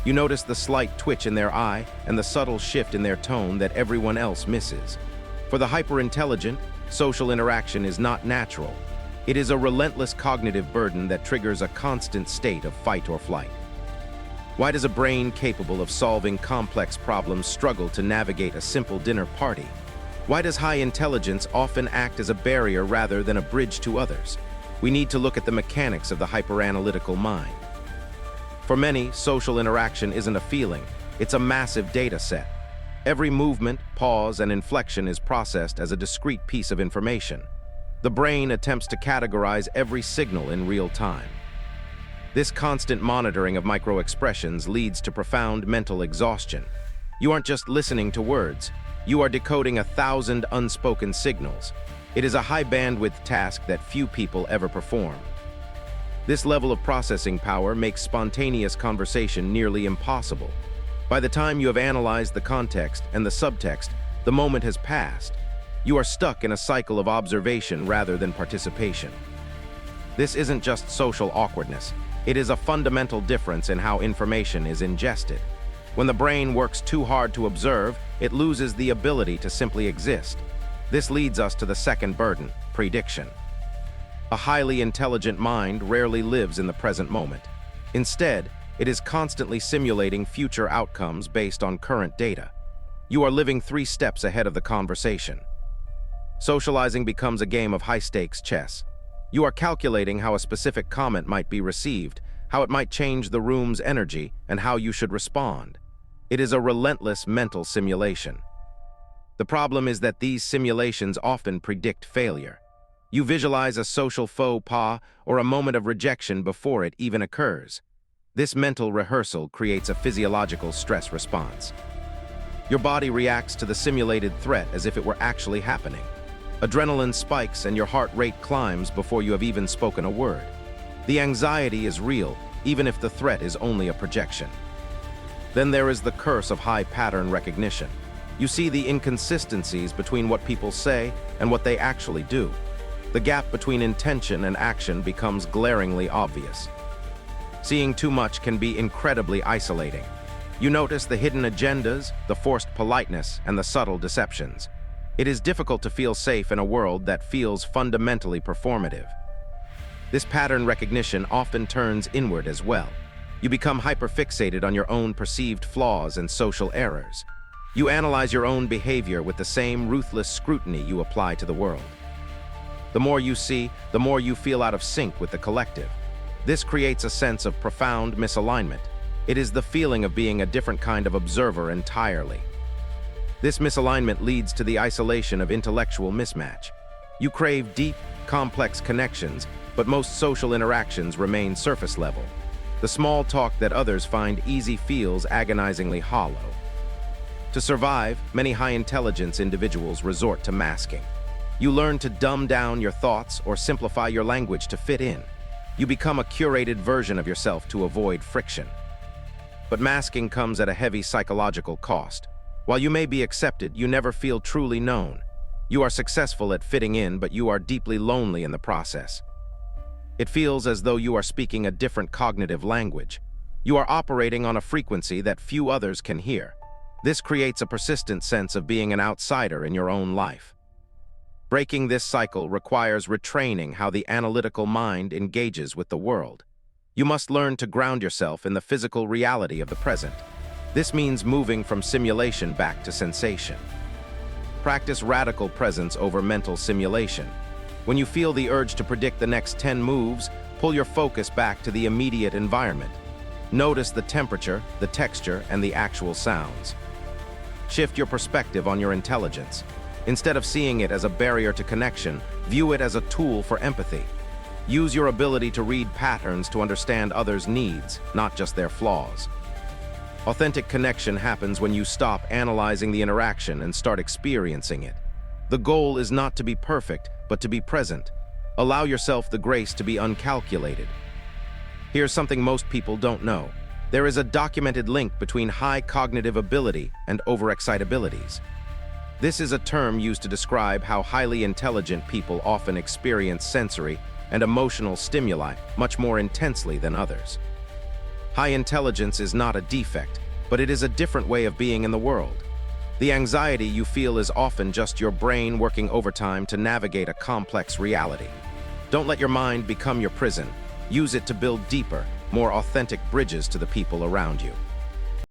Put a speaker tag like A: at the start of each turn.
A: You notice the slight twitch in their eye and the subtle shift in their tone that everyone else misses. For the hyper-intelligent, social interaction is not natural. It is a relentless cognitive burden that triggers a constant state of fight or flight. Why does a brain capable of solving complex problems struggle to navigate a simple dinner party? Why does high intelligence often act as a barrier rather than a bridge to others? We need to look at the mechanics of the hyperanalytical mind. For many, social interaction isn't a feeling, it's a massive data set. Every movement, pause, and inflection is processed as a discrete piece of information. The brain attempts to categorize every signal in real time. This constant monitoring of microexpressions leads to profound mental exhaustion. You aren't just listening to words, you are decoding 1,000 unspoken signals. It is a high-bandwidth task that few people ever perform. This level of processing power makes spontaneous conversation nearly impossible. By the time you have analyzed the context and the subtext, the moment has passed. You are stuck in a cycle of observation rather than participation. This isn't just social awkwardness. It is a fundamental difference in how information is ingested. When the brain works too hard to observe, it loses the ability to simply exist. This leads us to the second burden, prediction. A highly intelligent mind rarely lives in the present moment. Instead, it is constantly simulating future outcomes based on current data. You are living 3 steps ahead of the conversation. Socializing becomes a game of high-stakes chess. You are calculating how a specific comment might be received, how it might change the room's energy, and how you should respond. It is a relentless mental simulation. The problem is that these simulations often predict failure. You visualize a social faux pas or a moment of rejection before it even occurs. This mental rehearsal creates a physiological stress response. Your body reacts to the simulated threat as if it were actually happening. Adrenaline spikes and your heart rate climbs before you have even spoken a word. The anxiety is real, even if the threat is only a projection. Then there is the curse of high pattern recognition. You see the inconsistencies between what people say and what they actually do. The gap between intention and action becomes glaringly obvious. Seeing too much can be incredibly isolating. You notice the hidden agendas, the forced politeness, and the subtle deceptions. It is difficult to feel safe in a world that feels fundamentally performative. This pattern recognition often turns inward as well. You become hyperfixated on your own perceived flaws and social errors. You analyze your own behavior with the same ruthless scrutiny you apply to the world. The more you see, the more you feel out of sync with the collective. This creates a sense of profound misalignment. It is the feeling of being a different kind of observer entirely. This misalignment leads to the isolation of intellectual mismatch. You crave deep, complex connections, but most social interactions remain surface level. The small talk that others find easy feels agonizingly hollow. To survive, many high-intelligence individuals resort to masking. You learn to dumb down your thoughts or simplify your language to fit in. You become a curated version of yourself to avoid friction. But masking comes at a heavy psychological cost. While you may be accepted, you never feel truly known. You are successful at fitting in, but you are deeply lonely in the process. It feels as though you are speaking a different cognitive language. You are operating on a frequency that few others can hear. This creates a persistent sense of being an outsider in your own life. Breaking this cycle requires retraining how the analytical mind engages with the world. You must learn to ground yourself in the physical reality of the present. This means moving from simulation back to sensation. Practice radical presence over mental simulation. When you feel the urge to predict the next 10 moves, pull your focus back to the immediate environment. Notice the temperature, the texture, and the actual sounds. Shift your perspective on your intelligence. Instead of seeing it as a barrier to connection, view it as a tool for empathy. Use your ability to read patterns to understand others' needs, not just their flaws. Authentic connection happens when you stop analyzing the interaction and start experiencing it. The goal is not to be perfect, but to be present. Allow yourself the grace to be uncalculated. Here's something most people don't know. There is a documented link between high cognitive ability and overexcitabilities. This is a term used to describe how highly intelligent people often experience sensory and emotional stimuli much more intensely than others. High intelligence is not a defect, but it is a different way of being in the world. The anxiety you feel is often just your brain working overtime to navigate a complex reality. Don't let your mind become your prison. Use it to build deeper, more authentic bridges to the people around you.